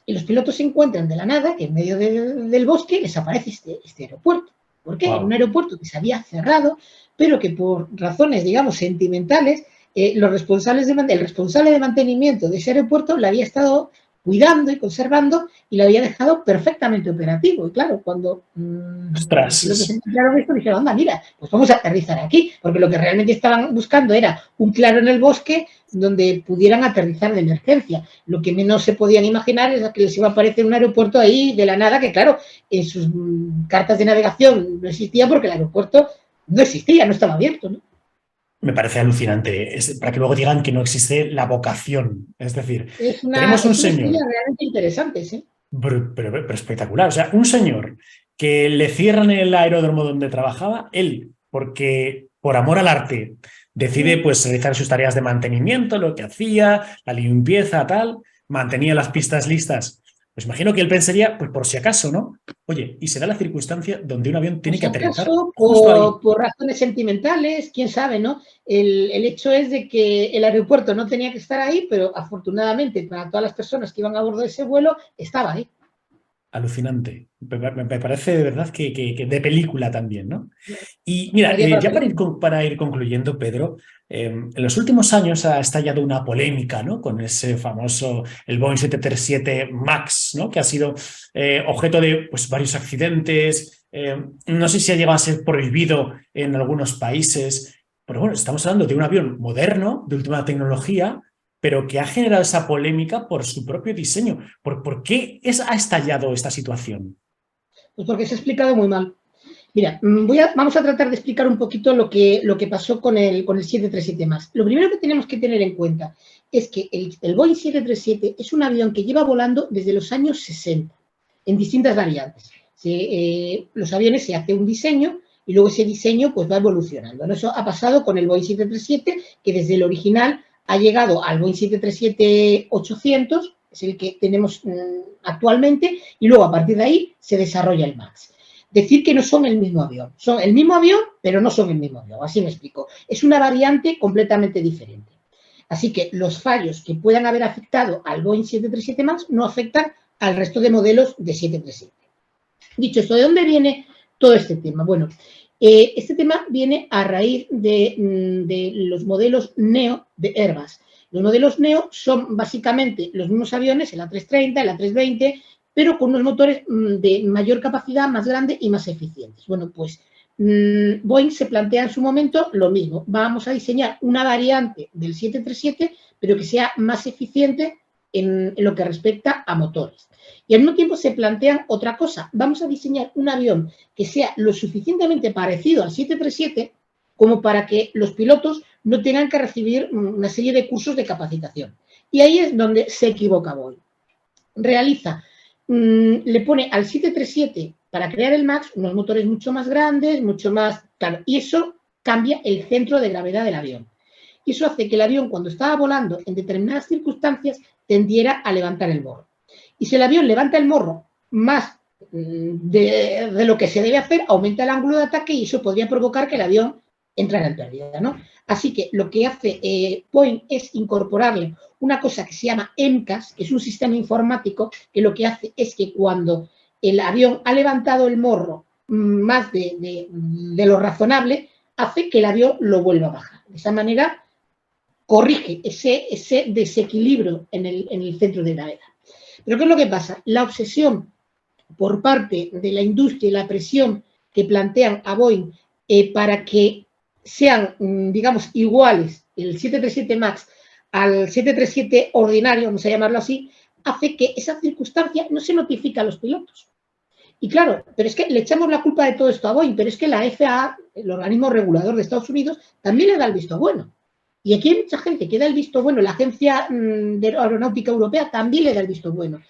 Y los pilotos se encuentran de la nada que en medio del bosque les aparece este aeropuerto. ¿Por qué? Wow. Un aeropuerto que se había cerrado, pero que por razones, digamos, sentimentales, el responsable de mantenimiento de ese aeropuerto le había estado cuidando y conservando y lo había dejado perfectamente operativo. Y claro, cuando los pilotos encontraron esto, dijeron, anda, mira, pues vamos a aterrizar aquí, porque lo que realmente estaban buscando era un claro en el bosque donde pudieran aterrizar de emergencia. Lo que menos se podían imaginar es que les iba a aparecer un aeropuerto ahí de la nada, que claro, en sus cartas de navegación no existía porque el aeropuerto no existía, no estaba abierto, ¿no? Me parece alucinante, para que luego digan que no existe la vocación. Es decir, tenemos un señor realmente interesante, ¿sí? Pero espectacular. O sea, un señor que le cierran el aeródromo donde trabajaba, él, porque por amor al arte decide pues realizar sus tareas de mantenimiento, lo que hacía, la limpieza, tal, mantenía las pistas listas. Pues imagino que él pensaría, pues por si acaso, ¿no? Oye, y será la circunstancia donde un avión tiene Por que si aterrizar acaso, justo ahí. por razones sentimentales, quién sabe, ¿no? El hecho es de que el aeropuerto no tenía que estar ahí, pero afortunadamente para todas las personas que iban a bordo de ese vuelo, estaba ahí. Alucinante. Me parece de verdad que de película también, ¿no? Y mira, Daría para ya película. para ir concluyendo, Pedro, en los últimos años ha estallado una polémica, ¿no? Con ese famoso, el Boeing 737 MAX, ¿no? Que ha sido objeto de pues, varios accidentes. No sé si ha llegado a ser prohibido en algunos países, pero bueno, estamos hablando de un avión moderno, de última tecnología, pero que ha generado esa polémica por su propio diseño. ¿Por qué ha estallado esta situación? Pues porque se ha explicado muy mal. Mira, vamos a tratar de explicar un poquito lo que pasó con el 737 MAX. Lo primero que tenemos que tener en cuenta es que el Boeing 737 es un avión que lleva volando desde los años 60, en distintas variantes. Los aviones se hace un diseño y luego ese diseño pues va evolucionando, ¿no? Eso ha pasado con el Boeing 737, que desde el original ha llegado al Boeing 737-800, es el que tenemos actualmente, y luego a partir de ahí se desarrolla el MAX. Decir que no son el mismo avión. Son el mismo avión, pero no son el mismo avión. Así me explico. Es una variante completamente diferente. Así que los fallos que puedan haber afectado al Boeing 737 MAX no afectan al resto de modelos de 737. Dicho esto, ¿de dónde viene todo este tema? Bueno, este tema viene a raíz de los modelos Neo de Airbus. Los modelos Neo son básicamente los mismos aviones, el A330, el A320, pero con unos motores de mayor capacidad, más grande y más eficientes. Bueno, pues Boeing se plantea en su momento lo mismo. Vamos a diseñar una variante del 737, pero que sea más eficiente en lo que respecta a motores. Y al mismo tiempo se plantean otra cosa. Vamos a diseñar un avión que sea lo suficientemente parecido al 737 como para que los pilotos no tengan que recibir una serie de cursos de capacitación. Y ahí es donde se equivoca Boeing. Le pone al 737 para crear el MAX unos motores mucho más grandes, mucho más... Claro, y eso cambia el centro de gravedad del avión. Y eso hace que el avión, cuando estaba volando en determinadas circunstancias, tendiera a levantar el morro. Y si el avión levanta el morro más de lo que se debe hacer, aumenta el ángulo de ataque y eso podría provocar que el avión entrara en pérdida, ¿no? Así que lo que hace Boeing es incorporarle una cosa que se llama MCAS, que es un sistema informático que lo que hace es que cuando el avión ha levantado el morro más de lo razonable, hace que el avión lo vuelva a bajar. De esa manera corrige ese desequilibrio en el centro de gravedad. Pero ¿qué es lo que pasa? La obsesión por parte de la industria y la presión que plantean a Boeing para que sean, digamos, iguales el 737 MAX al 737 ordinario, vamos a llamarlo así, hace que esa circunstancia no se notifique a los pilotos. Y claro, pero es que le echamos la culpa de todo esto a Boeing, pero es que la FAA, el organismo regulador de Estados Unidos, también le da el visto bueno. Y aquí hay mucha gente que da el visto bueno, la Agencia de Aeronáutica Europea también le da el visto bueno.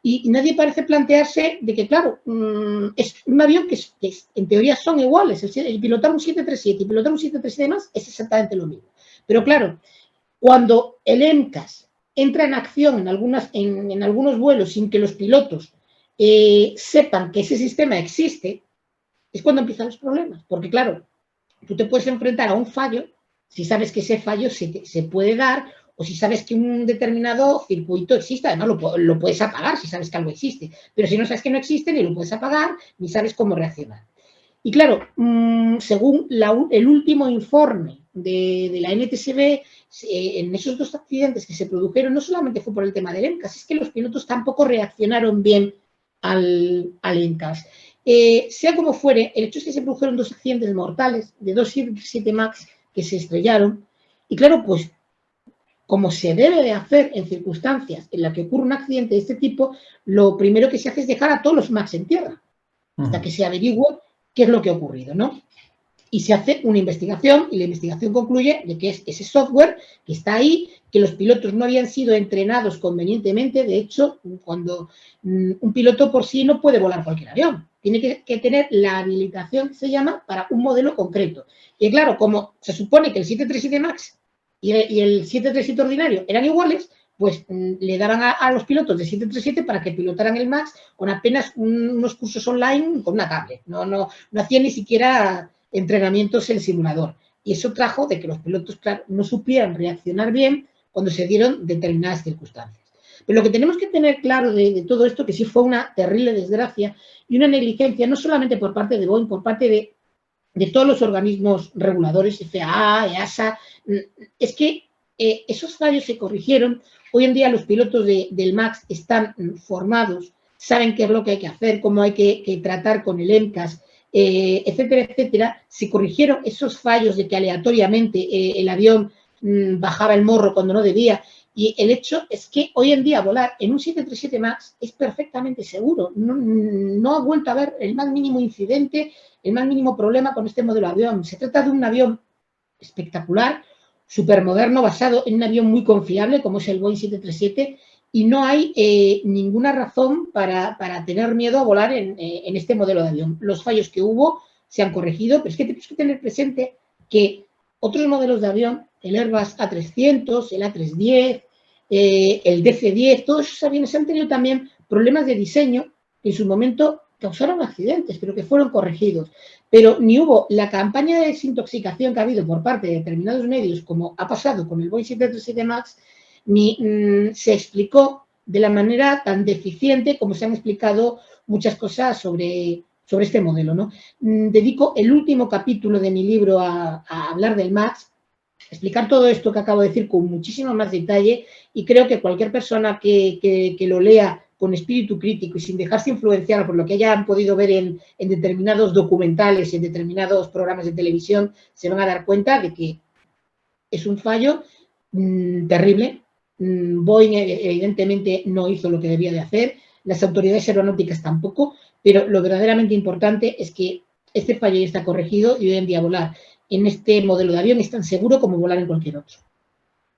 Y nadie parece plantearse de que, claro, es un avión que en teoría son iguales. El pilotar un 737 y pilotar un 737 más es exactamente lo mismo. Pero claro, cuando el MCAS entra en acción en algunos vuelos sin que los pilotos sepan que ese sistema existe, es cuando empiezan los problemas. Porque claro, tú te puedes enfrentar a un fallo si sabes que ese fallo se puede dar o si sabes que un determinado circuito existe. Además, lo puedes apagar si sabes que algo existe. Pero si no sabes que no existe, ni lo puedes apagar, ni sabes cómo reaccionar. Y claro, según el último informe de la NTSB, en esos dos accidentes que se produjeron, no solamente fue por el tema del MCAS, es que los pilotos tampoco reaccionaron bien al MCAS. Sea como fuere, el hecho es que se produjeron dos accidentes mortales de dos 737 MAX que se estrellaron. Y claro, pues como se debe de hacer en circunstancias en las que ocurre un accidente de este tipo, lo primero que se hace es dejar a todos los MAX en tierra, hasta que se averigüe qué es lo que ha ocurrido, ¿no? Y se hace una investigación y la investigación concluye de que es ese software que está ahí, que los pilotos no habían sido entrenados convenientemente. De hecho, cuando un piloto por sí no puede volar cualquier avión, tiene que tener la habilitación que se llama para un modelo concreto. Y claro, como se supone que el 737 MAX y el 737 ordinario eran iguales, pues le daban a los pilotos de 737 para que pilotaran el MAX con apenas unos cursos online con una tablet. No hacían ni siquiera entrenamientos en simulador. Y eso trajo de que los pilotos, claro, no supieran reaccionar bien cuando se dieron determinadas circunstancias. Pero lo que tenemos que tener claro de todo esto, que sí fue una terrible desgracia y una negligencia, no solamente por parte de Boeing, por parte de todos los organismos reguladores, FAA, EASA, es que esos fallos se corrigieron. Hoy en día los pilotos del MAX están formados, saben qué es lo que hay que hacer, cómo hay que tratar con el MCAS, etcétera, etcétera. Se corrigieron esos fallos de que aleatoriamente el avión bajaba el morro cuando no debía. Y el hecho es que hoy en día volar en un 737 MAX es perfectamente seguro. No ha vuelto a haber el más mínimo incidente, el más mínimo problema con este modelo de avión. Se trata de un avión espectacular, supermoderno, basado en un avión muy confiable como es el Boeing 737, y no hay ninguna razón para tener miedo a volar en este modelo de avión. Los fallos que hubo se han corregido, pero es que tienes que tener presente que otros modelos de avión, el Airbus A300, el A310, el DC-10, todos esos aviones han tenido también problemas de diseño que en su momento causaron accidentes, pero que fueron corregidos. Pero ni hubo la campaña de desintoxicación que ha habido por parte de determinados medios, como ha pasado con el Boeing 737 MAX, ni se explicó de la manera tan deficiente como se han explicado muchas cosas sobre este modelo, ¿no? Dedico el último capítulo de mi libro a hablar del MAX, explicar todo esto que acabo de decir con muchísimo más detalle, y creo que cualquier persona que lo lea con espíritu crítico y sin dejarse influenciar por lo que hayan podido ver en determinados documentales, en determinados programas de televisión, se van a dar cuenta de que es un fallo terrible. Boeing evidentemente no hizo lo que debía de hacer, las autoridades aeronáuticas tampoco, pero lo verdaderamente importante es que este fallo ya está corregido y hoy en día volar en este modelo de avión es tan seguro como volar en cualquier otro.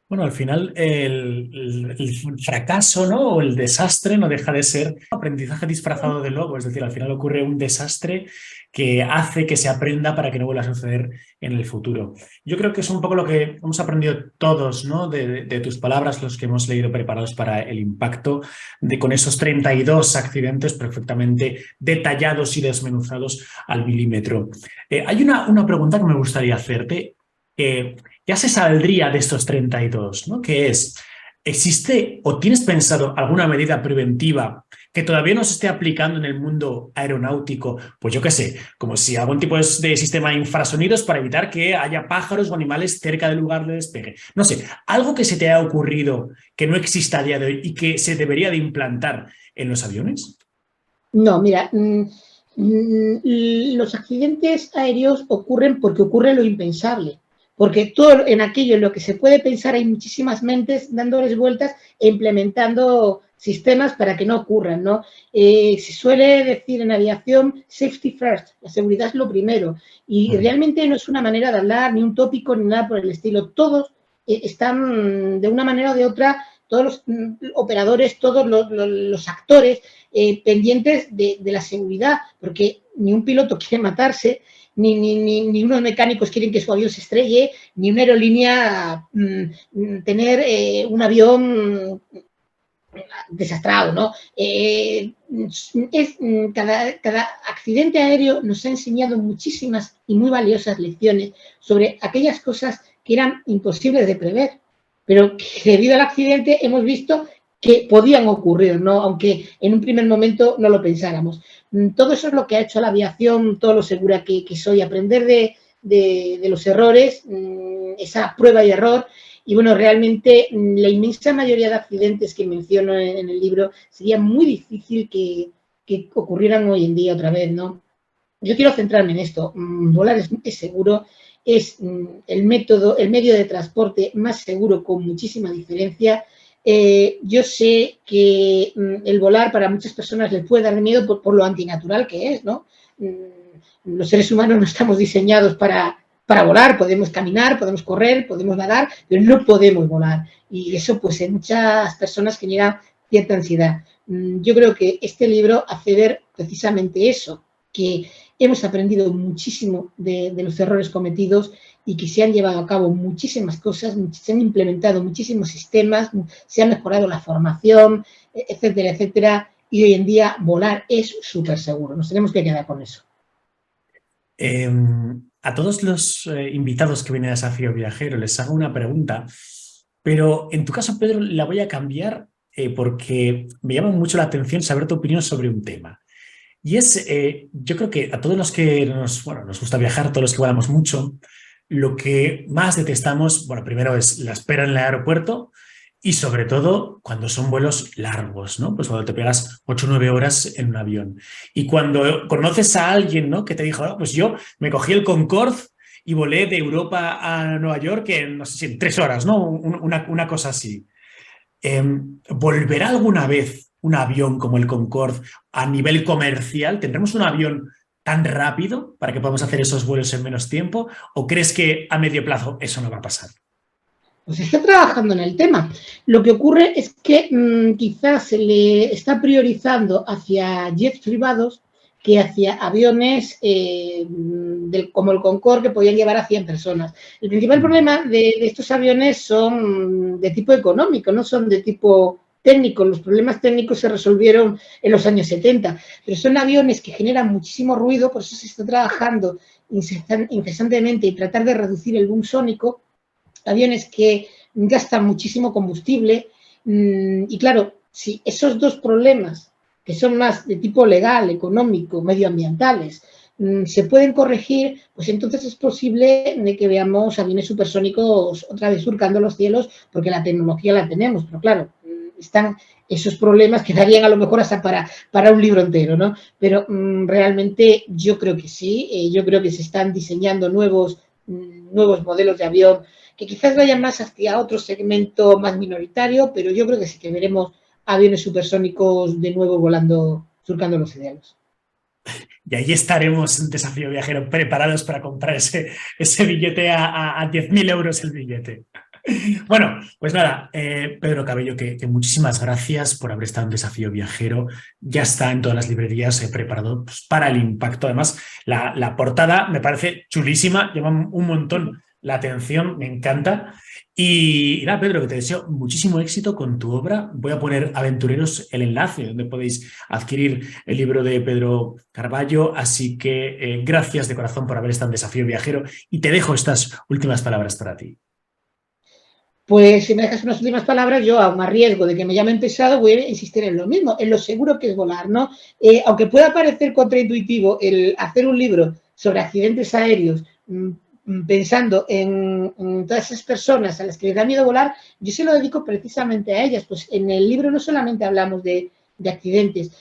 Bueno, al final el fracaso, ¿no? O el desastre no deja de ser aprendizaje disfrazado de lobo. Es decir, al final ocurre un desastre que hace que se aprenda para que no vuelva a suceder en el futuro. Yo creo que es un poco lo que hemos aprendido todos, ¿no? De tus palabras, los que hemos leído preparados para el impacto, con esos 32 accidentes perfectamente detallados y desmenuzados al milímetro. Hay una pregunta que me gustaría hacerte. Ya se saldría de estos 32, ¿no? Que es, ¿existe o tienes pensado alguna medida preventiva que todavía no se esté aplicando en el mundo aeronáutico? Pues yo qué sé, como si algún tipo de sistema de infrasonidos para evitar que haya pájaros o animales cerca del lugar de despegue. No sé, algo que se te haya ocurrido que no exista a día de hoy y que se debería de implantar en los aviones. No, mira, los accidentes aéreos ocurren porque ocurre lo impensable. Porque todo en aquello en lo que se puede pensar hay muchísimas mentes dándoles vueltas e implementando sistemas para que no ocurran, ¿no? Se suele decir en aviación safety first, la seguridad es lo primero, y realmente no es una manera de hablar, ni un tópico, ni nada por el estilo. Todos están de una manera o de otra, todos los operadores, todos los actores pendientes de la seguridad, porque ni un piloto quiere matarse, ni unos mecánicos quieren que su avión se estrelle, ni una aerolínea tener un avión desastrado, ¿no? Cada accidente aéreo nos ha enseñado muchísimas y muy valiosas lecciones sobre aquellas cosas que eran imposibles de prever, pero que debido al accidente hemos visto que podían ocurrir, ¿no? Aunque en un primer momento no lo pensáramos. Todo eso es lo que ha hecho la aviación, todo lo segura que soy, aprender de los errores, esa prueba y error. Y bueno, realmente la inmensa mayoría de accidentes que menciono en el libro sería muy difícil que ocurrieran hoy en día otra vez, ¿no? Yo quiero centrarme en esto. Volar es seguro, es el medio de transporte más seguro con muchísima diferencia. Yo sé que el volar para muchas personas les puede dar miedo por lo antinatural que es, ¿no? Los seres humanos no estamos diseñados para volar, podemos caminar, podemos correr, podemos nadar, pero no podemos volar. Y eso, pues, en muchas personas genera cierta ansiedad. Yo creo que este libro hace ver precisamente eso, que hemos aprendido muchísimo de los errores cometidos y que se han llevado a cabo muchísimas cosas, se han implementado muchísimos sistemas, se ha mejorado la formación, etcétera, etcétera, y hoy en día volar es súper seguro. Nos tenemos que quedar con eso. A todos los invitados que vienen a Desafío Viajero les hago una pregunta, pero en tu caso, Pedro, la voy a cambiar porque me llama mucho la atención saber tu opinión sobre un tema. Y es, yo creo que a todos los que nos gusta viajar, todos los que volamos mucho, lo que más detestamos, bueno, primero es la espera en el aeropuerto y sobre todo cuando son vuelos largos, ¿no? Pues cuando te pegas 8 o 9 horas en un avión. Y cuando conoces a alguien, ¿no? Que te dijo, no, pues yo me cogí el Concorde y volé de Europa a Nueva York en, no sé si en 3 horas, ¿no? Una cosa así. ¿Volverá alguna vez un avión como el Concorde a nivel comercial? ¿Tendremos un avión tan rápido para que podamos hacer esos vuelos en menos tiempo? ¿O crees que a medio plazo eso no va a pasar? Pues está trabajando en el tema. Lo que ocurre es que quizás se le está priorizando hacia jets privados que hacia aviones como el Concorde, que podían llevar a 100 personas. El principal problema de estos aviones son de tipo económico, no son de tipo técnico. Los problemas técnicos se resolvieron en los años 70, pero son aviones que generan muchísimo ruido, por eso se está trabajando incesantemente y tratar de reducir el boom sónico. Aviones que gastan muchísimo combustible y claro, si esos dos problemas, que son más de tipo legal, económico, medioambientales, se pueden corregir, pues entonces es posible de que veamos aviones supersónicos otra vez surcando los cielos, porque la tecnología la tenemos, pero claro, están esos problemas que darían a lo mejor hasta para un libro entero, ¿no? Pero realmente yo creo que sí, yo creo que se están diseñando nuevos modelos de avión que quizás vayan más hacia otro segmento más minoritario, pero yo creo que sí que veremos aviones supersónicos de nuevo volando, surcando los cielos. Y ahí estaremos en Desafío Viajero preparados para comprar ese billete a 10.000 euros el billete. Bueno, pues nada, Pedro Cabello, que muchísimas gracias por haber estado en Desafío Viajero. Ya está en todas las librerías preparado pues, para el impacto. Además, la portada me parece chulísima, llama un montón la atención, me encanta. Y nada, Pedro, que te deseo muchísimo éxito con tu obra. Voy a poner Aventureros el enlace donde podéis adquirir el libro de Pedro Carballo. Así que gracias de corazón por haber estado en Desafío Viajero y te dejo estas últimas palabras para ti. Pues si me dejas unas últimas palabras, yo aún a riesgo de que me llamen pesado, voy a insistir en lo mismo, en lo seguro que es volar, ¿no? Aunque pueda parecer contraintuitivo el hacer un libro sobre accidentes aéreos, pensando en todas esas personas a las que les da miedo volar, yo se lo dedico precisamente a ellas. Pues en el libro no solamente hablamos de accidentes,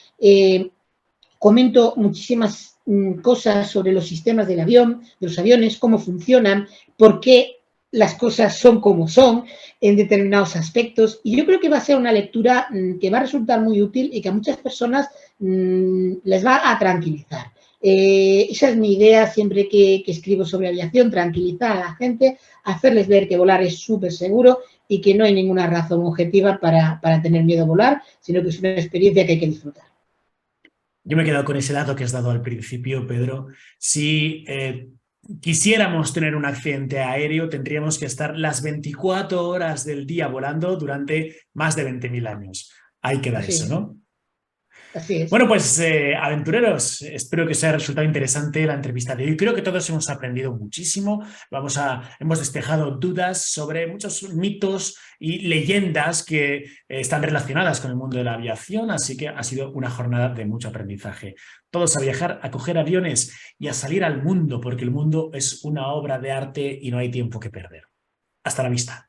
comento muchísimas cosas sobre los sistemas del avión, de los aviones, cómo funcionan, por qué las cosas son como son en determinados aspectos, y yo creo que va a ser una lectura que va a resultar muy útil y que a muchas personas les va a tranquilizar. Esa es mi idea siempre que escribo sobre aviación, tranquilizar a la gente, hacerles ver que volar es súper seguro y que no hay ninguna razón objetiva para tener miedo a volar, sino que es una experiencia que hay que disfrutar. Yo me he quedado con ese dato que has dado al principio, Pedro. Si quisiéramos tener un accidente aéreo, tendríamos que estar las 24 horas del día volando durante más de 20.000 años. Ahí queda eso, ¿no? Así es. Bueno, pues aventureros, espero que os haya resultado interesante la entrevista de hoy. Creo que todos hemos aprendido muchísimo. Hemos despejado dudas sobre muchos mitos y leyendas que están relacionadas con el mundo de la aviación, así que ha sido una jornada de mucho aprendizaje. Todos a viajar, a coger aviones y a salir al mundo, porque el mundo es una obra de arte y no hay tiempo que perder. Hasta la vista.